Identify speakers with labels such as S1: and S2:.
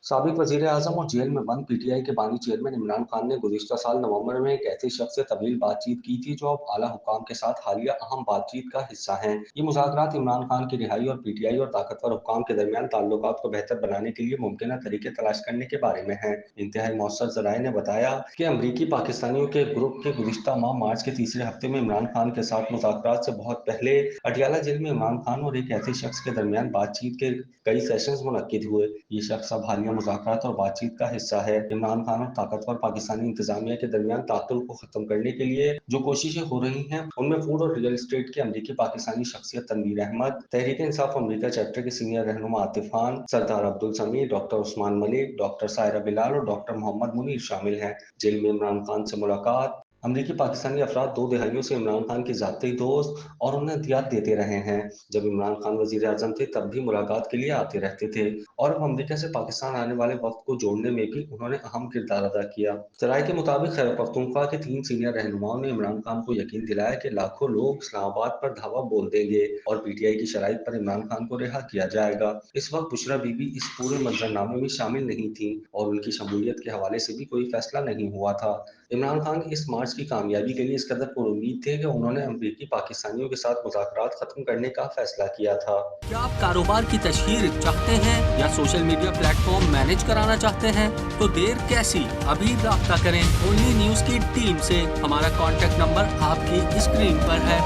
S1: साबिक वज़ीर-ए-आज़म और जेल में बंद पीटीआई के बानी चेयरमैन इमरान खान ने गुज़िश्ता साल नवंबर में एक ऐसे शख्स से तवील बातचीत की थी जो अब आला हुक्काम के साथ हालिया अहम बातचीत का हिस्सा हैं। ये मुज़ाकरात इमरान खान की रिहाई और पीटीआई और ताकतवर हुक्काम के दरमियान ताल्लुकात को बेहतर बनाने के लिए मुमकिना तरीके तलाश करने के बारे में हैं। इंतहाई मौसर ज़राए ने बताया कि अमरीकी पाकिस्तानियों के ग्रुप के गुज़िश्ता माह मार्च के तीसरे हफ्ते में इमरान खान के साथ मुज़ाकरात से बहुत पहले अटियाला जेल में इमरान खान और एक ऐसे शख्स के दरमियान बातचीत के कई सेशंस मुनक्किद हुए। ये शख्स अब हालिया मुज़ाकरात और बातचीत का हिस्सा है। इमरान खान और ताकतवर पाकिस्तानी इंतजामिया के दरमियान तातुल को खत्म करने के लिए जो कोशिशें हो रही हैं, उनमें फूड और रियल एस्टेट की अमरीकी पाकिस्तानी शख्सियत तनवीर अहमद, तहरीक इंसाफ अमरीका चैप्टर के सीनियर रहनुमा आतिफ खान, सरदार अब्दुल समीर, डॉक्टर उस्मान मलिक, डॉक्टर सायरा बिलाल और डॉक्टर मोहम्मद मुनीर शामिल हैं। जेल में इमरान खान से मुलाकात। अमरीकी पाकिस्तानी अफराद 2 दिहाइयों से इमरान खान के ज़ाती दोस्त और उन्हें हदियात देते रहे हैं। जब इमरान खान वज़ीर आज़म थे तब भी मुलाकात के लिए आते रहते थे और अब अमरीका से पाकिस्तान आने वाले वक्त को जोड़ने में भी उन्होंने अहम किरदार अदा किया। सराय के मुताबिक खैबर पख्तूनख्वा के 3 सीनियर रहनुमाओं ने इमरान खान को यकीन दिलाया कि लाखों लोग इस्लामाबाद पर धावा बोल देंगे और पीटीआई की शराइत पर इमरान खान को रिहा किया जाएगा। इस वक्त बुशरा बीबी इस पूरे मंजरनामे में शामिल नहीं थी और उनकी शमूलियत के हवाले से भी कोई फैसला नहीं हुआ था। इमरान खान इस मार्च की कामयाबी के लिए इस कदर पुरुम्मीद थे कि उन्होंने अमरीकी पाकिस्तानियों के साथ मुज़ाकरात खत्म करने का फैसला किया था।
S2: क्या आप कारोबार की तशहीर चाहते हैं या सोशल मीडिया प्लेटफॉर्म मैनेज कराना चाहते हैं? तो देर कैसी, अभी राब्ता करें ओनली न्यूज़ की टीम से। हमारा कॉन्टैक्ट नंबर आपकी स्क्रीन पर है।